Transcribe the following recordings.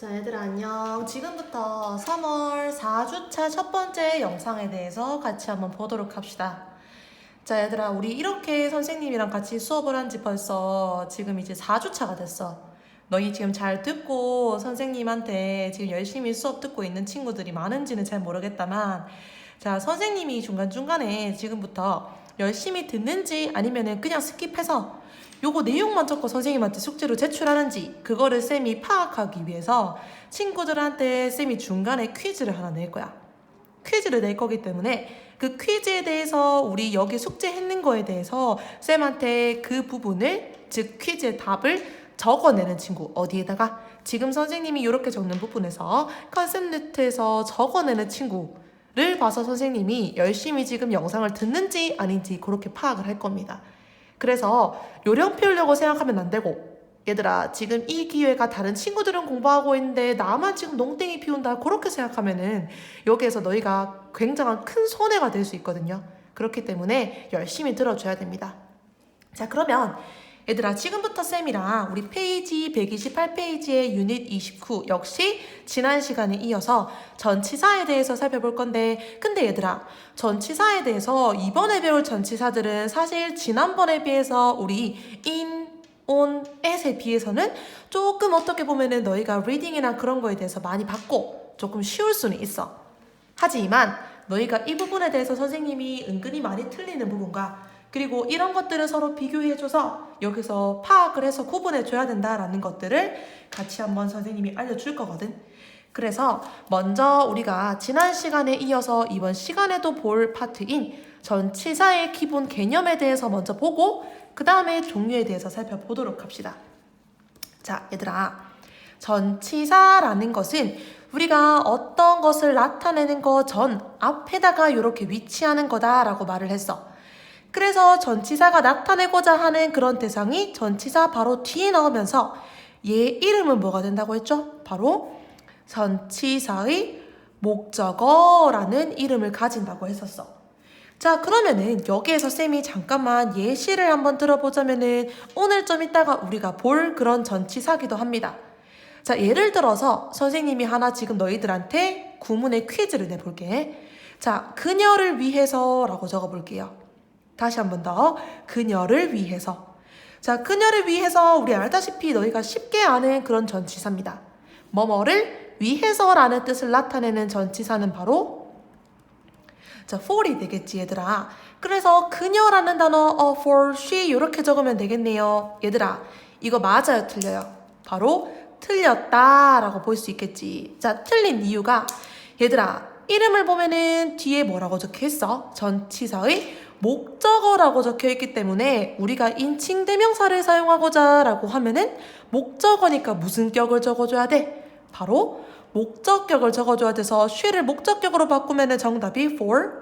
자, 얘들아 안녕. 지금부터 3월 4주차 첫 번째 영상에 대해서 같이 한번 보도록 합시다. 자, 얘들아, 우리 이렇게 선생님이랑 같이 수업을 한 지 벌써 지금 이제 4주차가 됐어. 너희 지금 잘 듣고 선생님한테 지금 열심히 수업 듣고 있는 친구들이 많은지는 잘 모르겠다만, 자, 선생님이 중간중간에 지금부터 열심히 듣는지 아니면은 그냥 스킵해서 요거 내용만 적고 선생님한테 숙제로 제출하는지 그거를 쌤이 파악하기 위해서 친구들한테 쌤이 중간에 퀴즈를 하나 낼 거야. 퀴즈를 낼 거기 때문에 그 퀴즈에 대해서 우리 여기 숙제했는 거에 대해서 쌤한테 그 부분을, 즉 퀴즈의 답을 적어내는 친구, 어디에다가 지금 선생님이 이렇게 적는 부분에서 컨셉 노트에서 적어내는 친구를 봐서 선생님이 열심히 지금 영상을 듣는지 아닌지 그렇게 파악을 할 겁니다. 그래서 요령 피우려고 생각하면 안 되고, 얘들아 지금 이 기회가 다른 친구들은 공부하고 있는데 나만 지금 농땡이 피운다 그렇게 생각하면은 여기에서 너희가 굉장한 큰 손해가 될 수 있거든요. 그렇기 때문에 열심히 들어줘야 됩니다. 자, 그러면 얘들아 지금부터 쌤이랑 우리 페이지 128페이지의 유닛 29 역시 지난 시간에 이어서 전치사에 대해서 살펴볼 건데, 근데 얘들아 전치사에 대해서 이번에 배울 전치사들은 사실 지난번에 비해서 우리 in, on, at에 비해서는 조금 어떻게 보면은 너희가 리딩이나 그런 거에 대해서 많이 받고 조금 쉬울 수는 있어. 하지만 너희가 이 부분에 대해서 선생님이 은근히 많이 틀리는 부분과 그리고 이런 것들을 서로 비교해줘서 여기서 파악을 해서 구분해줘야 된다라는 것들을 같이 한번 선생님이 알려줄 거거든. 그래서 먼저 우리가 지난 시간에 이어서 이번 시간에도 볼 파트인 전치사의 기본 개념에 대해서 먼저 보고 그 다음에 종류에 대해서 살펴보도록 합시다. 자, 얘들아, 전치사라는 것은 우리가 어떤 것을 나타내는 거 전 앞에다가 이렇게 위치하는 거다라고 말을 했어. 그래서 전치사가 나타내고자 하는 그런 대상이 전치사 바로 뒤에 나오면서 얘 이름은 뭐가 된다고 했죠? 바로 전치사의 목적어라는 이름을 가진다고 했었어. 자, 그러면은 여기에서 쌤이 잠깐만 예시를 한번 들어보자면은 오늘 좀 이따가 우리가 볼 그런 전치사기도 합니다. 자, 예를 들어서 선생님이 하나 지금 너희들한테 구문의 퀴즈를 내볼게. 자, 그녀를 위해서 라고 적어볼게요. 다시 한 번 더. 그녀를 위해서. 자, 그녀를 위해서 우리 알다시피 너희가 쉽게 아는 그런 전치사입니다. 뭐뭐를 위해서라는 뜻을 나타내는 전치사는 바로 자, for이 되겠지 얘들아. 그래서 그녀라는 단어 for, she 이렇게 적으면 되겠네요. 얘들아 이거 맞아요 틀려요? 바로 틀렸다라고 볼 수 있겠지. 자, 틀린 이유가 얘들아 이름을 보면은 뒤에 뭐라고 적혀있어? 전치사의 목적어라고 적혀있기 때문에 우리가 인칭 대명사를 사용하고자 라고 하면은 목적어니까 무슨 격을 적어줘야 돼? 바로 목적격을 적어줘야 돼서 she를 목적격으로 바꾸면은 정답이 for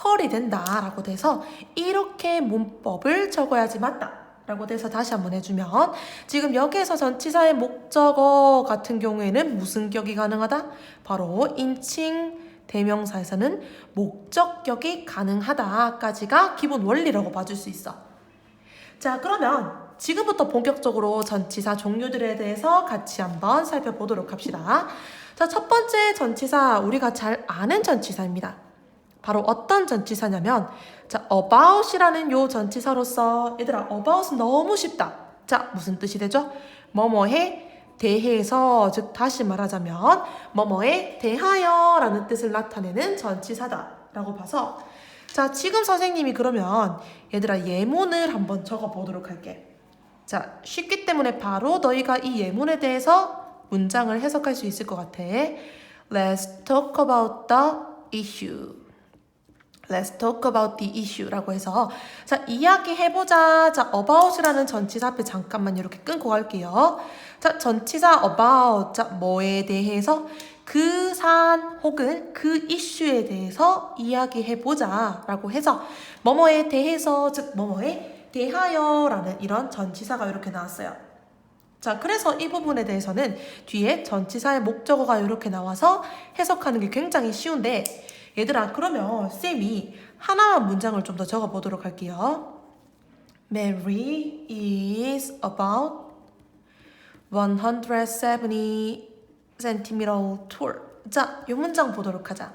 her이 된다라고 돼서 이렇게 문법을 적어야지 맞다 라고 돼서 다시 한번 해주면 지금 여기에서 전치사의 목적어 같은 경우에는 무슨 격이 가능하다? 바로 인칭 대명사에서는 목적격이 가능하다까지가 기본 원리라고 봐줄 수 있어. 자, 그러면 지금부터 본격적으로 전치사 종류들에 대해서 같이 한번 살펴보도록 합시다. 자, 첫 번째 전치사 우리가 잘 아는 전치사입니다. 바로 어떤 전치사냐면 자, about이라는 요 전치사로서 얘들아 about은 너무 쉽다. 자, 무슨 뜻이 되죠? 뭐뭐에 대해서, 즉 다시 말하자면 뭐뭐에 대하여 라는 뜻을 나타내는 전치사다 라고 봐서 자, 지금 선생님이 그러면 얘들아 예문을 한번 적어보도록 할게. 자, 쉽기 때문에 바로 너희가 이 예문에 대해서 문장을 해석할 수 있을 것 같아. Let's talk about the issue. Let's talk about the issue라고 해서 자, 이야기해보자. 자, about이라는 전치사 앞에 잠깐만 이렇게 끊고 갈게요. 자, 전치사 about. 자, 뭐에 대해서? 그 사안 혹은 그 이슈에 대해서 이야기해보자 라고 해서 뭐뭐에 대해서, 즉 뭐뭐에 대하여 라는 이런 전치사가 이렇게 나왔어요. 자, 그래서 이 부분에 대해서는 뒤에 전치사의 목적어가 이렇게 나와서 해석하는 게 굉장히 쉬운데 얘들아 그러면 쌤이 하나만 문장을 좀 더 적어보도록 할게요. Mary is about 170cm tall. 자, 이 문장 보도록 하자.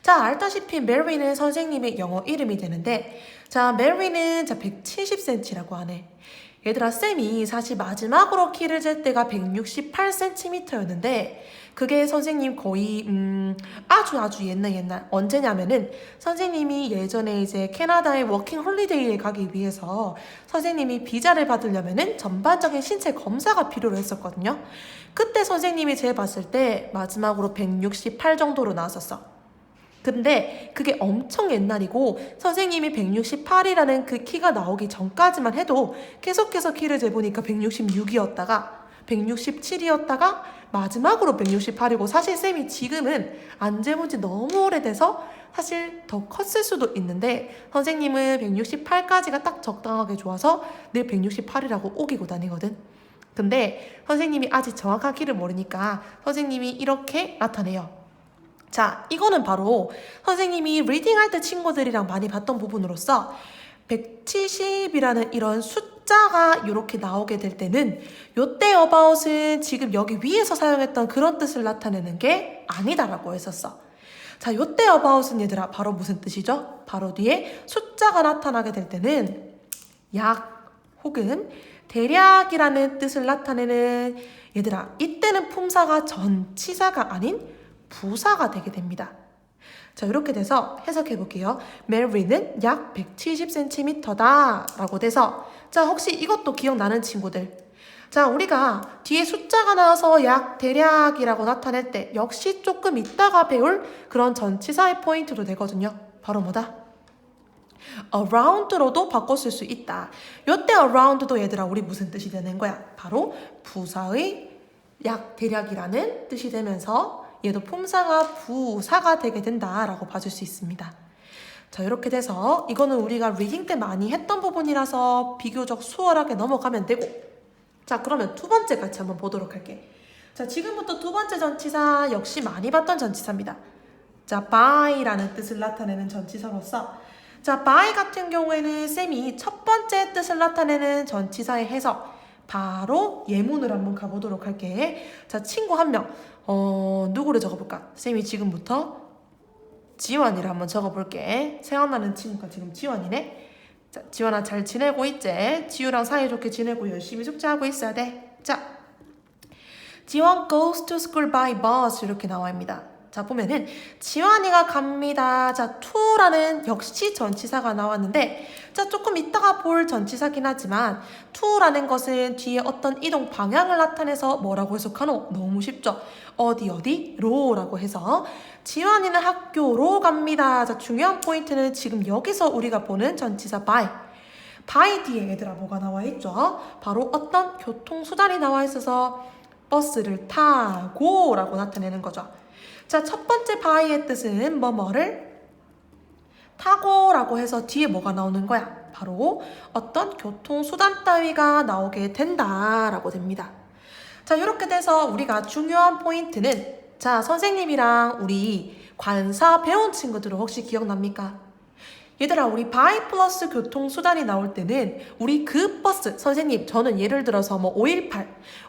자, 알다시피 메리는 선생님의 영어 이름이 되는데, 자, 메리는 170cm라고 하네. 얘들아, 쌤이 사실 마지막으로 키를 잴 때가 168cm였는데 그게 선생님 거의 아주 옛날 언제냐면은 선생님이 예전에 이제 캐나다에 워킹 홀리데이에 가기 위해서 선생님이 비자를 받으려면은 전반적인 신체 검사가 필요로 했었거든요. 그때 선생님이 제 봤을 때 마지막으로 168 정도로 나왔었어. 근데 그게 엄청 옛날이고 선생님이 168이라는 그 키가 나오기 전까지만 해도 계속해서 키를 재보니까 166이었다가 167이었다가 마지막으로 168이고 사실 쌤이 지금은 안 재본 지 너무 오래돼서 사실 더 컸을 수도 있는데 선생님은 168까지가 딱 적당하게 좋아서 늘 168이라고 우기고 다니거든. 근데 선생님이 아직 정확한 키를 모르니까 선생님이 이렇게 나타내요. 자, 이거는 바로 선생님이 리딩할 때 친구들이랑 많이 봤던 부분으로서 170이라는 이런 숫자가 이렇게 나오게 될 때는 요때 about은 지금 여기 위에서 사용했던 그런 뜻을 나타내는 게 아니다라고 했었어. 자, 요때 about은 얘들아 바로 무슨 뜻이죠? 바로 뒤에 숫자가 나타나게 될 때는 약 혹은 대략이라는 뜻을 나타내는 얘들아 이때는 품사가 전치사가 아닌 부사가 되게 됩니다. 자, 이렇게 돼서 해석해 볼게요. 메리는 약 170cm다 라고 돼서 자, 혹시 이것도 기억나는 친구들? 자, 우리가 뒤에 숫자가 나와서 약 대략이라고 나타낼 때 역시 조금 이따가 배울 그런 전치사의 포인트도 되거든요. 바로 뭐다? around로도 바꿨을 수 있다. 요때 around도 얘들아 우리 무슨 뜻이 되는 거야? 바로 부사의 약 대략이라는 뜻이 되면서 얘도 품사가 부사가 되게 된다라고 봐줄 수 있습니다. 자, 이렇게 돼서 이거는 우리가 리딩 때 많이 했던 부분이라서 비교적 수월하게 넘어가면 되고 자, 그러면 두 번째 같이 한번 보도록 할게. 자, 지금부터 두 번째 전치사 역시 많이 봤던 전치사입니다. 자, by라는 뜻을 나타내는 전치사로서 자, by 같은 경우에는 쌤이 첫 번째 뜻을 나타내는 전치사의 해석 바로 예문을 한번 가보도록 할게. 자, 친구 한 명 누구를 적어볼까? 쌤이 지금부터 지원이를 한번 적어볼게. 생각나는 친구가 지금 지원이네. 자, 지원아 잘 지내고 있지? 지우랑 사이좋게 지내고 열심히 숙제하고 있어야 돼. 자, 지원 goes to school by bus 이렇게 나와입니다. 자, 보면은 지원이가 갑니다. 자, to라는 역시 전치사가 나왔는데 자, 조금 이따가 볼 전치사긴 하지만 to라는 것은 뒤에 어떤 이동 방향을 나타내서 뭐라고 해석하노? 너무 쉽죠? 어디로라고 해서 지원이는 학교로 갑니다. 자, 중요한 포인트는 지금 여기서 우리가 보는 전치사 by 뒤에 얘들아 뭐가 나와 있죠? 바로 어떤 교통수단이 나와 있어서 버스를 타고 라고 나타내는 거죠. 자, 첫 번째 by의 뜻은 뭐뭐를 타고 라고 해서 뒤에 뭐가 나오는 거야? 바로 어떤 교통수단 따위가 나오게 된다 라고 됩니다. 자, 이렇게 돼서 우리가 중요한 포인트는 자, 선생님이랑 우리 관사 배운 친구들은 혹시 기억납니까? 얘들아, 우리 by 플러스 교통수단이 나올 때는 우리 그 버스, 선생님 저는 예를 들어서 뭐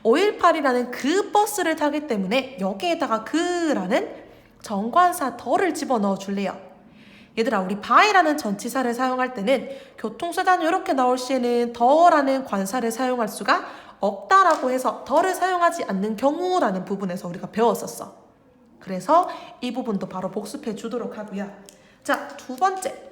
518이라는 그 버스를 타기 때문에 여기에다가 그라는 정관사 더를 집어넣어 줄래요. 얘들아, 우리 by라는 전치사를 사용할 때는 교통수단이 이렇게 나올 시에는 더라는 관사를 사용할 수가 없다라고 해서 더를 사용하지 않는 경우라는 부분에서 우리가 배웠었어. 그래서 이 부분도 바로 복습해 주도록 하고요. 자, 두 번째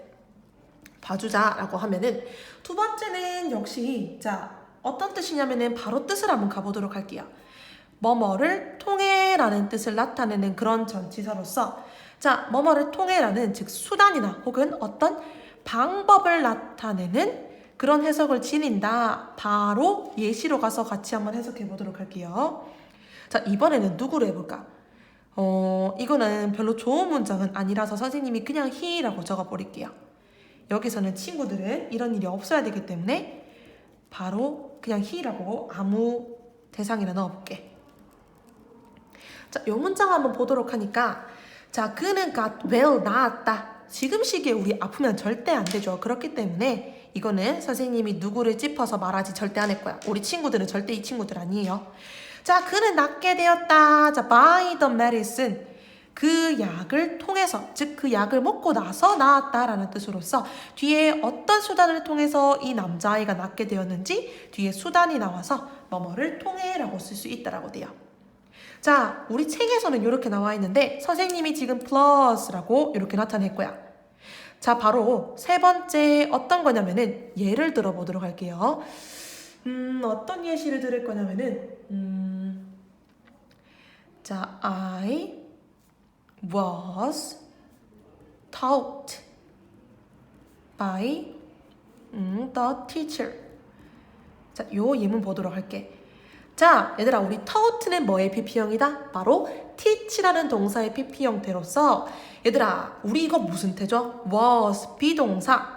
봐주자라고 하면은 두 번째는 역시 자, 어떤 뜻이냐면은 바로 뜻을 한번 가보도록 할게요. 뭐뭐를 통해 라는 뜻을 나타내는 그런 전치사로서 자, 뭐뭐를 통해 라는 즉 수단이나 혹은 어떤 방법을 나타내는 그런 해석을 지닌다. 바로 예시로 가서 같이 한번 해석해 보도록 할게요. 자, 이번에는 누구로 해볼까? 이거는 별로 좋은 문장은 아니라서 선생님이 그냥 he라고 적어버릴게요. 여기서는 친구들은 이런 일이 없어야 되기 때문에 바로 그냥 he라고 아무 대상이나 넣어볼게. 자, 이 문장 한번 보도록 하니까 자, 그는 got well 나았다. 지금 시기에 우리 아프면 절대 안 되죠. 그렇기 때문에 이거는 선생님이 누구를 짚어서 말하지 절대 안 할 거야. 우리 친구들은 절대 이 친구들 아니에요. 자, 그는 낫게 되었다. 자, by the medicine. 그 약을 통해서, 즉 그 약을 먹고 나서 나았다라는 뜻으로서 뒤에 어떤 수단을 통해서 이 남자아이가 낫게 되었는지 뒤에 수단이 나와서 뭐뭐를 통해라고 쓸 수 있다라고 돼요. 자, 우리 책에서는 이렇게 나와 있는데 선생님이 지금 plus라고 이렇게 나타낼 거야. 자, 바로 세 번째 어떤 거냐면은 예를 들어보도록 할게요. 어떤 예시를 들을 거냐면은 자, I was taught by the teacher. 자, 요 예문 보도록 할게. 자, 얘들아, 우리 taught는 뭐의 PP형이다? 바로 teach라는 동사의 PP 형태로서 얘들아, 우리 이거 무슨 태죠? was 비동사.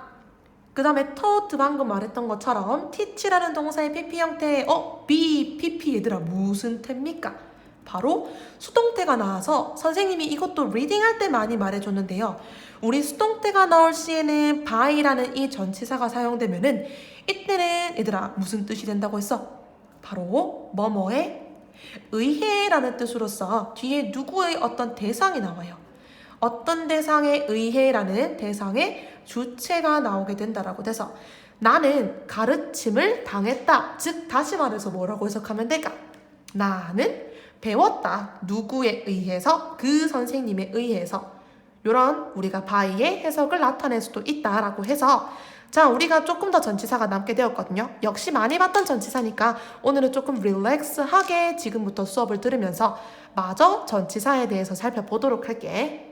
그 다음에 taught 방금 말했던 것처럼 teach라는 동사의 PP 형태 be PP 얘들아 무슨 태입니까? 바로 수동태가 나와서 선생님이 이것도 리딩할 때 많이 말해줬는데요. 우리 수동태가 나올 시에는 by라는 이 전치사가 사용되면은 이때는 얘들아 무슨 뜻이 된다고 했어? 바로 뭐뭐에 의해라는 뜻으로서 뒤에 누구의 어떤 대상이 나와요. 어떤 대상에 의해라는 대상의 주체가 나오게 된다라고 돼서 나는 가르침을 당했다. 즉 다시 말해서 뭐라고 해석하면 될까? 나는 배웠다. 누구에 의해서? 그 선생님에 의해서. 이런 우리가 by의 해석을 나타낼 수도 있다라고 해서 자, 우리가 조금 더 전치사가 남게 되었거든요. 역시 많이 봤던 전치사니까 오늘은 조금 릴렉스하게 지금부터 수업을 들으면서 마저 전치사에 대해서 살펴보도록 할게.